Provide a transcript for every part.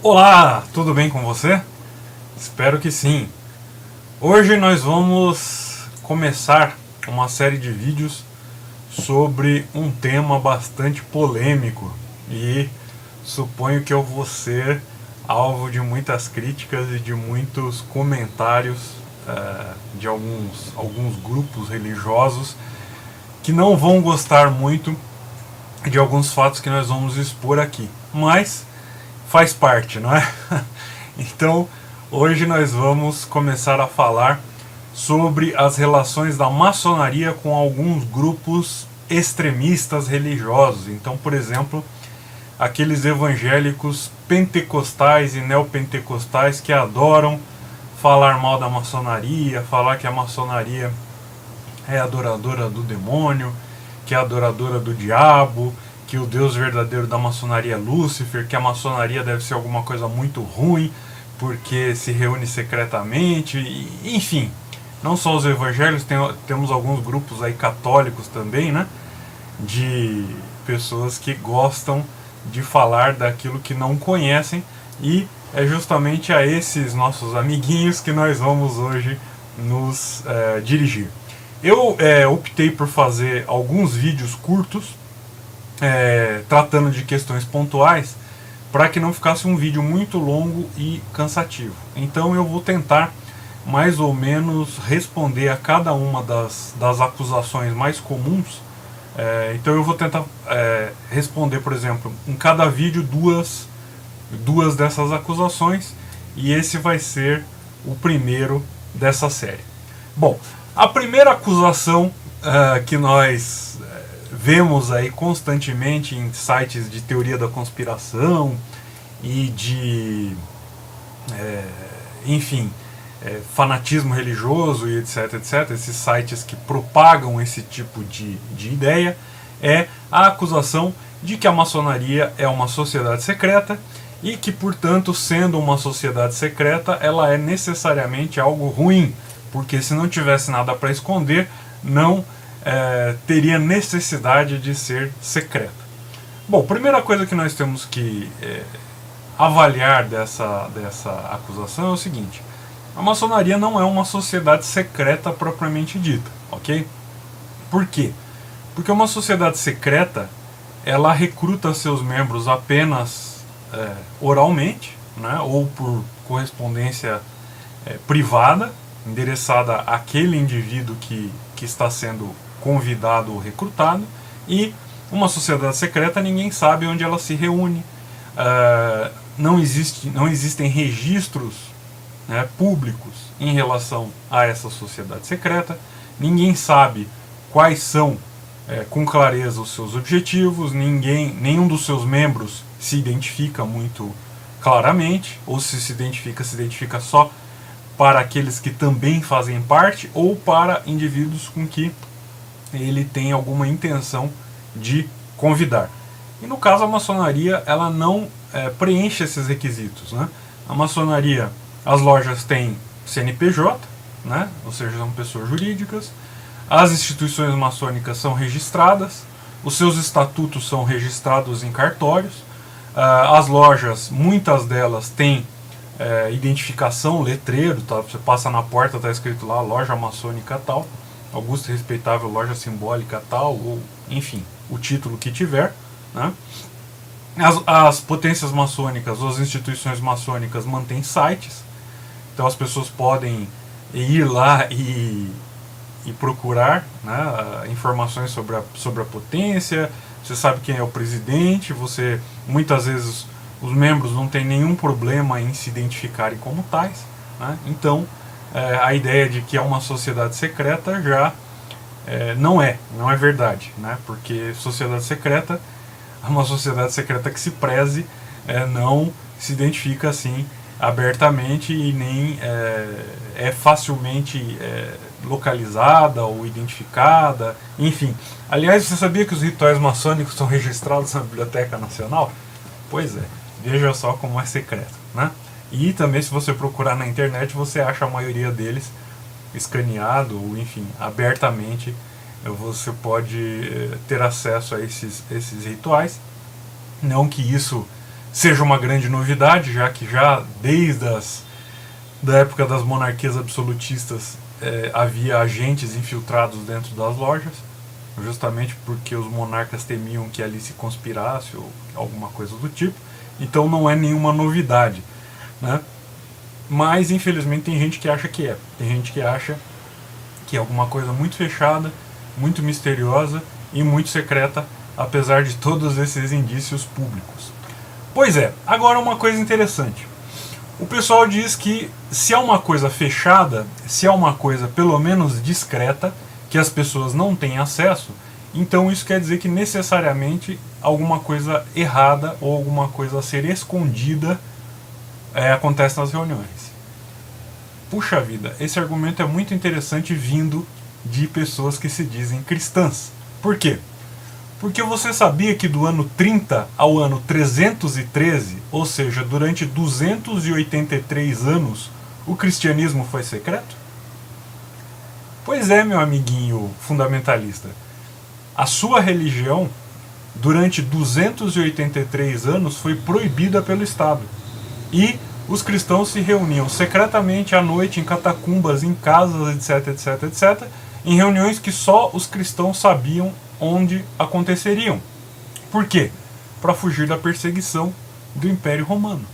Olá, tudo bem com você? Espero que sim. Hoje nós vamos começar uma série de vídeos sobre um tema bastante polêmico e suponho que eu vou ser alvo de muitas críticas e de muitos comentários de alguns grupos religiosos que não vão gostar muito de alguns fatos que nós vamos expor aqui, mas faz parte, não é? Então, hoje nós vamos começar a falar sobre as relações da maçonaria com alguns grupos extremistas religiosos. Então, por exemplo, aqueles evangélicos pentecostais e neopentecostais que adoram falar mal da maçonaria, falar que a maçonaria é adoradora do demônio, que é adoradora do diabo, que o Deus verdadeiro da maçonaria é Lúcifer, que a maçonaria deve ser alguma coisa muito ruim, porque se reúne secretamente, enfim. Não só os evangélicos, temos alguns grupos aí católicos também, né? De pessoas que gostam de falar daquilo que não conhecem, e é justamente a esses nossos amiguinhos que nós vamos hoje nos dirigir. Eu optei por fazer alguns vídeos curtos, tratando de questões pontuais, para que não ficasse um vídeo muito longo e cansativo. Então eu vou tentar mais ou menos responder a cada uma das acusações mais comuns. Então eu vou tentar responder, por exemplo, em cada vídeo duas dessas acusações, e esse vai ser o primeiro dessa série. Bom, a primeira acusação que nós vemos aí constantemente em sites de teoria da conspiração e de fanatismo religioso e etc, esses sites que propagam esse tipo de ideia, é a acusação de que a maçonaria é uma sociedade secreta e que, portanto, sendo uma sociedade secreta, ela é necessariamente algo ruim, porque se não tivesse nada para esconder, não teria necessidade de ser secreta. Bom, primeira coisa que nós temos que avaliar dessa acusação é o seguinte: a maçonaria não é uma sociedade secreta propriamente dita, ok? Por quê? Porque uma sociedade secreta, ela recruta seus membros apenas oralmente, né, ou por correspondência privada, endereçada àquele indivíduo que está sendo convidado ou recrutado. E uma sociedade secreta, ninguém sabe onde ela se reúne, não existem registros públicos em relação a essa sociedade secreta, ninguém sabe quais são com clareza os seus objetivos, nenhum dos seus membros se identifica muito claramente, ou se identifica só para aqueles que também fazem parte, ou para indivíduos com que ele tem alguma intenção de convidar. E no caso, a maçonaria, ela não preenche esses requisitos, né? A maçonaria, as lojas têm CNPJ, né? Ou seja, são pessoas jurídicas. As instituições maçônicas são registradas, os seus estatutos são registrados em cartórios. As lojas, muitas delas têm identificação, letreiro, tá? Você passa na porta, está escrito lá, loja maçônica tal, augusta e respeitável loja simbólica tal, ou enfim, o título que tiver, né? As potências maçônicas, as instituições maçônicas mantêm sites, então as pessoas podem ir lá e procurar, né, informações sobre a potência. Você sabe quem é o presidente, muitas vezes os membros não têm nenhum problema em se identificarem como tais, né? Então a ideia de que é uma sociedade secreta já não é verdade, né? Porque sociedade secreta, uma sociedade secreta que se preze, não se identifica assim abertamente e nem é facilmente localizada ou identificada, enfim. Aliás, você sabia que os rituais maçônicos são registrados na Biblioteca Nacional? Pois é, veja só como é secreto, né? E também, se você procurar na internet, você acha a maioria deles escaneado, ou enfim, abertamente você pode ter acesso a esses rituais. Não que isso seja uma grande novidade, já que já desde da época das monarquias absolutistas havia agentes infiltrados dentro das lojas, justamente porque os monarcas temiam que ali se conspirasse ou alguma coisa do tipo. Então não é nenhuma novidade, né? Mas infelizmente tem gente que acha que é. Tem gente que acha que é alguma coisa muito fechada, muito misteriosa e muito secreta, apesar de todos esses indícios públicos. Pois é, agora uma coisa interessante. O pessoal diz que se é uma coisa fechada, se é uma coisa pelo menos discreta, que as pessoas não têm acesso, então isso quer dizer que necessariamente alguma coisa errada ou alguma coisa a ser escondida acontece nas reuniões. Puxa vida, esse argumento é muito interessante vindo de pessoas que se dizem cristãs. Por quê? Porque você sabia que do ano 30 ao ano 313, ou seja, durante 283 anos, o cristianismo foi secreto? Pois é, meu amiguinho fundamentalista. A sua religião, durante 283 anos, foi proibida pelo Estado. E os cristãos se reuniam secretamente à noite em catacumbas, em casas, etc, etc, etc, em reuniões que só os cristãos sabiam onde aconteceriam. Por quê? Para fugir da perseguição do Império Romano,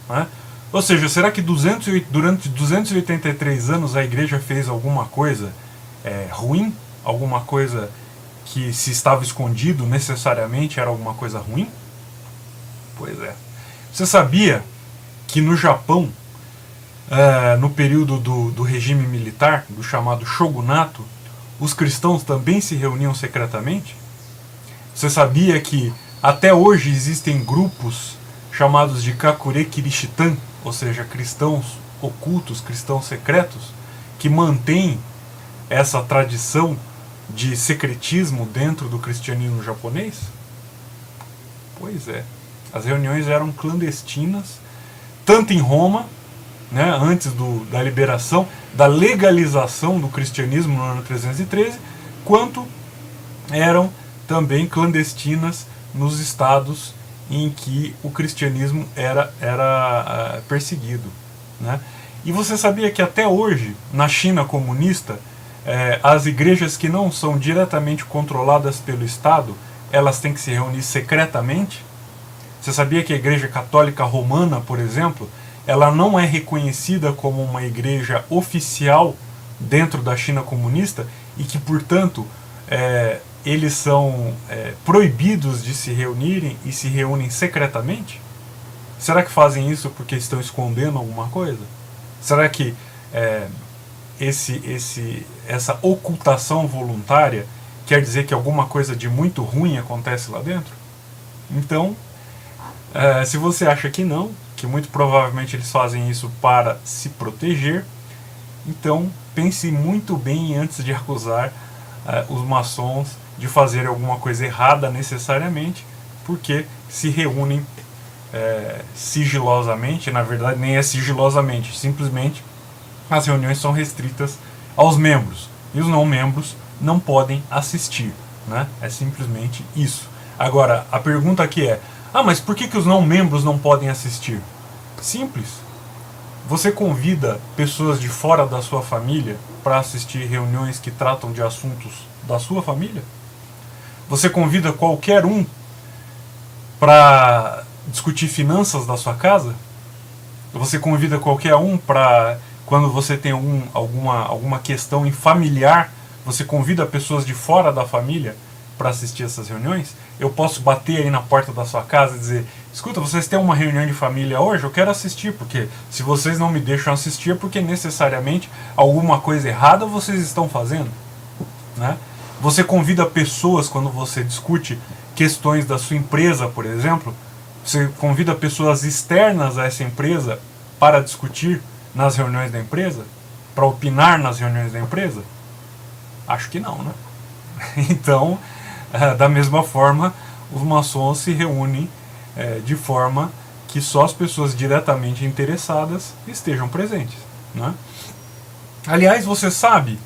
né? Ou seja, será que durante 283 anos a igreja fez alguma coisa ruim? Alguma coisa que, se estava escondido, necessariamente era alguma coisa ruim? Pois é. Você sabia que no Japão, no período do regime militar, do chamado shogunato, os cristãos também se reuniam secretamente? Você sabia que até hoje existem grupos chamados de Kakure Kirishitan, ou seja, cristãos ocultos, cristãos secretos, que mantêm essa tradição de secretismo dentro do cristianismo japonês? Pois é. As reuniões eram clandestinas, tanto em Roma, né, antes da liberação, da legalização do cristianismo no ano 313, quanto eram também clandestinas nos estados em que o cristianismo era perseguido, né? E você sabia que até hoje, na China comunista, as igrejas que não são diretamente controladas pelo Estado, elas têm que se reunir secretamente? Você sabia que a Igreja Católica Romana, por exemplo, ela não é reconhecida como uma igreja oficial dentro da China comunista e que, portanto, eles são proibidos de se reunirem e se reúnem secretamente? Será que fazem isso porque estão escondendo alguma coisa? Será que essa ocultação voluntária quer dizer que alguma coisa de muito ruim acontece lá dentro? Então, se você acha que não, que muito provavelmente eles fazem isso para se proteger, então pense muito bem antes de acusar os maçons de fazer alguma coisa errada necessariamente, porque se reúnem sigilosamente. Na verdade nem é sigilosamente, simplesmente as reuniões são restritas aos membros e os não membros não podem assistir, né? É simplesmente isso. Agora, a pergunta aqui é: mas por que os não membros não podem assistir? Simples. Você convida pessoas de fora da sua família para assistir reuniões que tratam de assuntos da sua família? Você convida qualquer um para discutir finanças da sua casa? Você convida qualquer um para, quando você tem alguma questão em familiar, você convida pessoas de fora da família para assistir essas reuniões? Eu posso bater aí na porta da sua casa e dizer: escuta, vocês têm uma reunião de família hoje? Eu quero assistir, porque se vocês não me deixam assistir é porque necessariamente alguma coisa errada vocês estão fazendo, né? Você convida pessoas quando você discute questões da sua empresa, por exemplo? Você convida pessoas externas a essa empresa para discutir nas reuniões da empresa? Para opinar nas reuniões da empresa? Acho que não, né? Então, da mesma forma, os maçons se reúnem de forma que só as pessoas diretamente interessadas estejam presentes, né? Aliás, você sabe,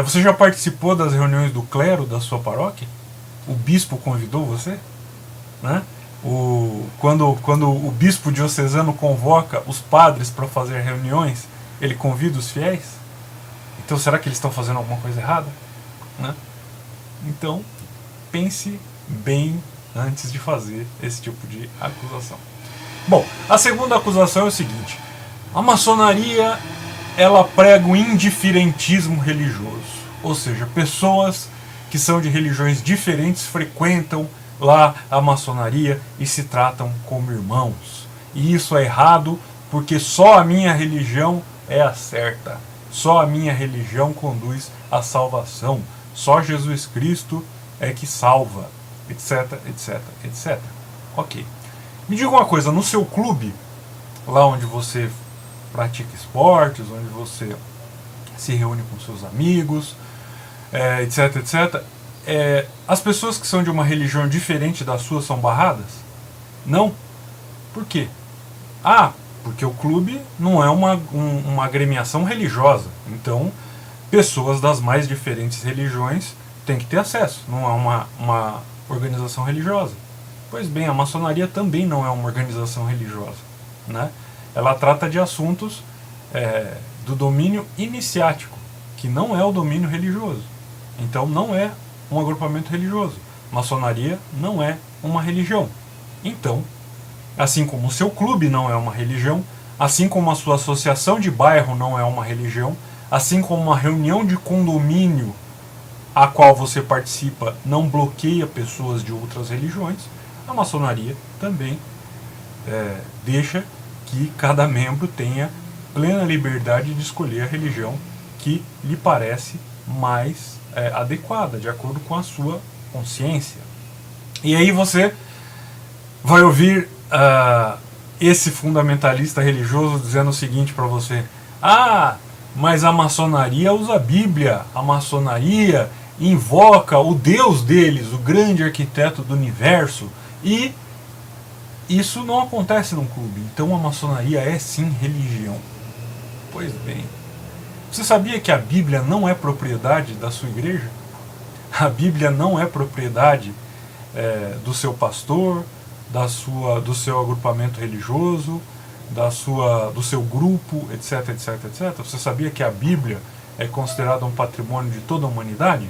você já participou das reuniões do clero da sua paróquia? O bispo convidou você, né? Quando o bispo diocesano convoca os padres para fazer reuniões, ele convida os fiéis? Então será que eles estão fazendo alguma coisa errada? Né? Então, pense bem antes de fazer esse tipo de acusação. Bom, a segunda acusação é o seguinte: a maçonaria, ela prega o indiferentismo religioso, ou seja, pessoas que são de religiões diferentes frequentam lá a maçonaria e se tratam como irmãos. E isso é errado, porque só a minha religião é a certa. Só a minha religião conduz à salvação. Só Jesus Cristo é que salva, etc, etc, etc. Ok. Me diga uma coisa, no seu clube, lá onde você pratica esportes, onde você se reúne com seus amigos, etc, etc, as pessoas que são de uma religião diferente da sua são barradas? Não. Por quê? Porque o clube não é uma agremiação religiosa. Então, pessoas das mais diferentes religiões têm que ter acesso. Não é uma organização religiosa. Pois bem, a maçonaria também não é uma organização religiosa. Né? Ela trata de assuntos do domínio iniciático, que não é o domínio religioso. Então, não é um agrupamento religioso. Maçonaria não é uma religião. Então, assim como o seu clube não é uma religião, assim como a sua associação de bairro não é uma religião, assim como uma reunião de condomínio a qual você participa não bloqueia pessoas de outras religiões, a maçonaria também deixa que cada membro tenha plena liberdade de escolher a religião que lhe parece mais adequada, de acordo com a sua consciência. E aí você vai ouvir esse fundamentalista religioso dizendo o seguinte para você: mas a maçonaria usa a Bíblia, a maçonaria invoca o Deus deles, o grande arquiteto do universo, e isso não acontece num clube. Então a maçonaria é sim religião. Pois bem, você sabia que a Bíblia não é propriedade da sua igreja? A Bíblia não é propriedade do seu pastor, do seu agrupamento religioso, do seu grupo, etc, etc, etc. Você sabia que a Bíblia é considerada um patrimônio de toda a humanidade?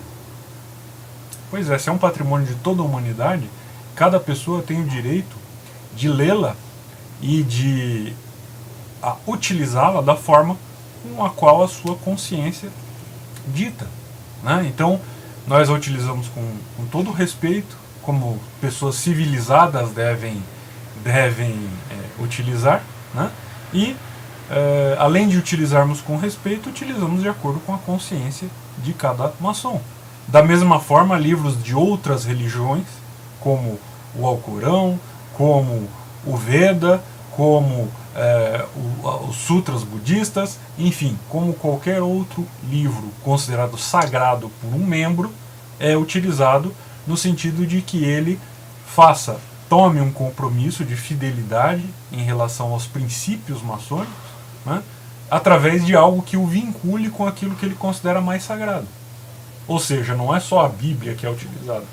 Pois é, se é um patrimônio de toda a humanidade, cada pessoa tem o direito de lê-la e de utilizá-la da forma com a qual a sua consciência dita. Né? Então, nós a utilizamos com todo respeito, como pessoas civilizadas devem utilizar, né? E além de utilizarmos com respeito, utilizamos de acordo com a consciência de cada maçom. Da mesma forma, livros de outras religiões, como o Alcorão, como o Veda, como os sutras budistas, enfim, como qualquer outro livro considerado sagrado por um membro, é utilizado no sentido de que ele tome um compromisso de fidelidade em relação aos princípios maçônicos, né, através de algo que o vincule com aquilo que ele considera mais sagrado. Ou seja, não é só a Bíblia que é utilizada.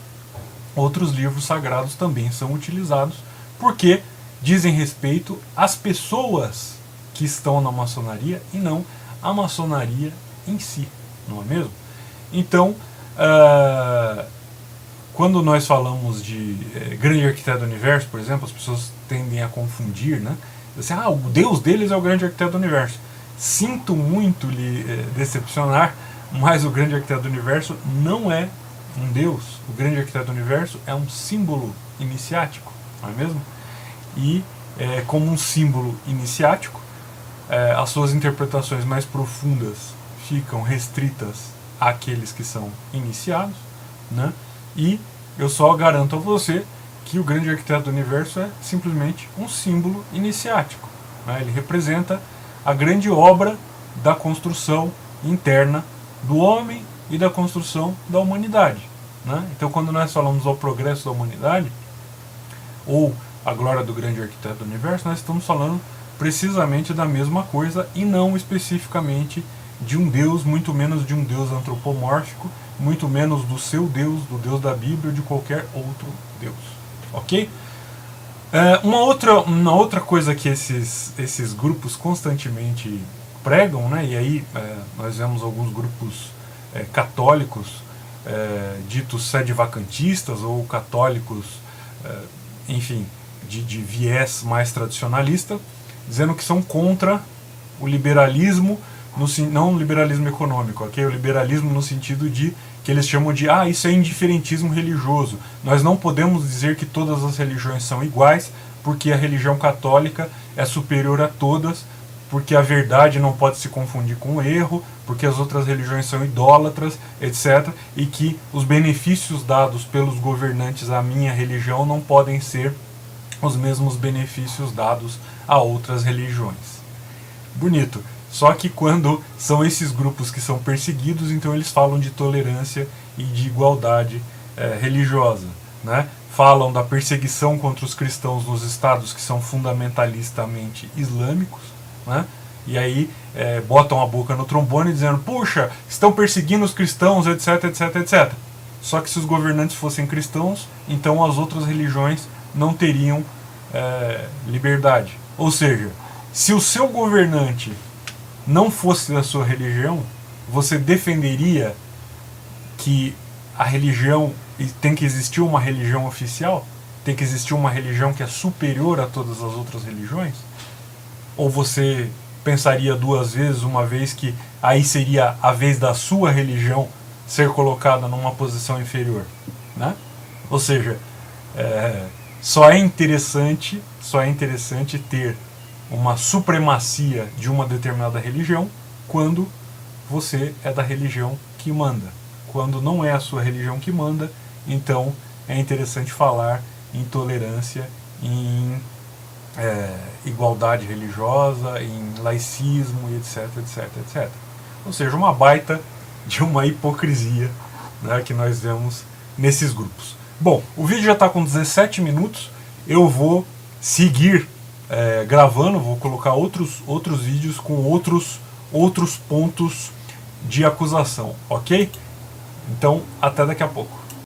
Outros livros sagrados também são utilizados porque dizem respeito às pessoas que estão na maçonaria e não à maçonaria em si, não é mesmo? Então, quando nós falamos de grande arquiteto do universo, por exemplo, as pessoas tendem a confundir, né? Assim, o Deus deles é o grande arquiteto do universo. Sinto muito lhe decepcionar, mas o grande arquiteto do universo não é um Deus. O grande arquiteto do universo é um símbolo iniciático, não é mesmo? E como um símbolo iniciático, as suas interpretações mais profundas ficam restritas àqueles que são iniciados, né? E eu só garanto a você que o grande arquiteto do universo é simplesmente um símbolo iniciático, né? Ele representa a grande obra da construção interna do homem e da construção da humanidade, né? Então, quando nós falamos ao progresso da humanidade ou a glória do grande arquiteto do universo, nós estamos falando precisamente da mesma coisa e não especificamente de um Deus, muito menos de um Deus antropomórfico, muito menos do seu Deus, do Deus da Bíblia ou de qualquer outro Deus. Ok? Uma outra coisa que esses grupos constantemente pregam, né, e aí nós vemos alguns grupos católicos ditos sede-vacantistas ou católicos, enfim, de viés mais tradicionalista, dizendo que são contra o liberalismo, não o liberalismo econômico, okay? O liberalismo no sentido de que eles chamam de isso é indiferentismo religioso. Nós não podemos dizer que todas as religiões são iguais, porque a religião católica é superior a todas, porque a verdade não pode se confundir com o erro, porque as outras religiões são idólatras, etc. E que os benefícios dados pelos governantes à minha religião não podem ser os mesmos benefícios dados a outras religiões. Bonito. Só que quando são esses grupos que são perseguidos, então eles falam de tolerância e de igualdade religiosa, né? Falam da perseguição contra os cristãos nos estados que são fundamentalistamente islâmicos, né? E aí botam a boca no trombone dizendo, puxa, estão perseguindo os cristãos, etc, etc, etc. Só que se os governantes fossem cristãos, então as outras religiões não teriam liberdade. Ou seja, se o seu governante não fosse da sua religião, você defenderia que a religião, tem que existir uma religião oficial? Tem que existir uma religião que é superior a todas as outras religiões? Ou você pensaria duas vezes, uma vez que aí seria a vez da sua religião ser colocada numa posição inferior, né? Ou seja, só é interessante ter uma supremacia de uma determinada religião quando você é da religião que manda. Quando não é a sua religião que manda, então é interessante falar em tolerância, em igualdade religiosa, em laicismo, etc, etc, etc. Ou seja, uma baita de uma hipocrisia, né, que nós vemos nesses grupos. Bom, o vídeo já está com 17 minutos, eu vou seguir gravando, vou colocar outros vídeos com outros pontos de acusação, ok? Então, até daqui a pouco.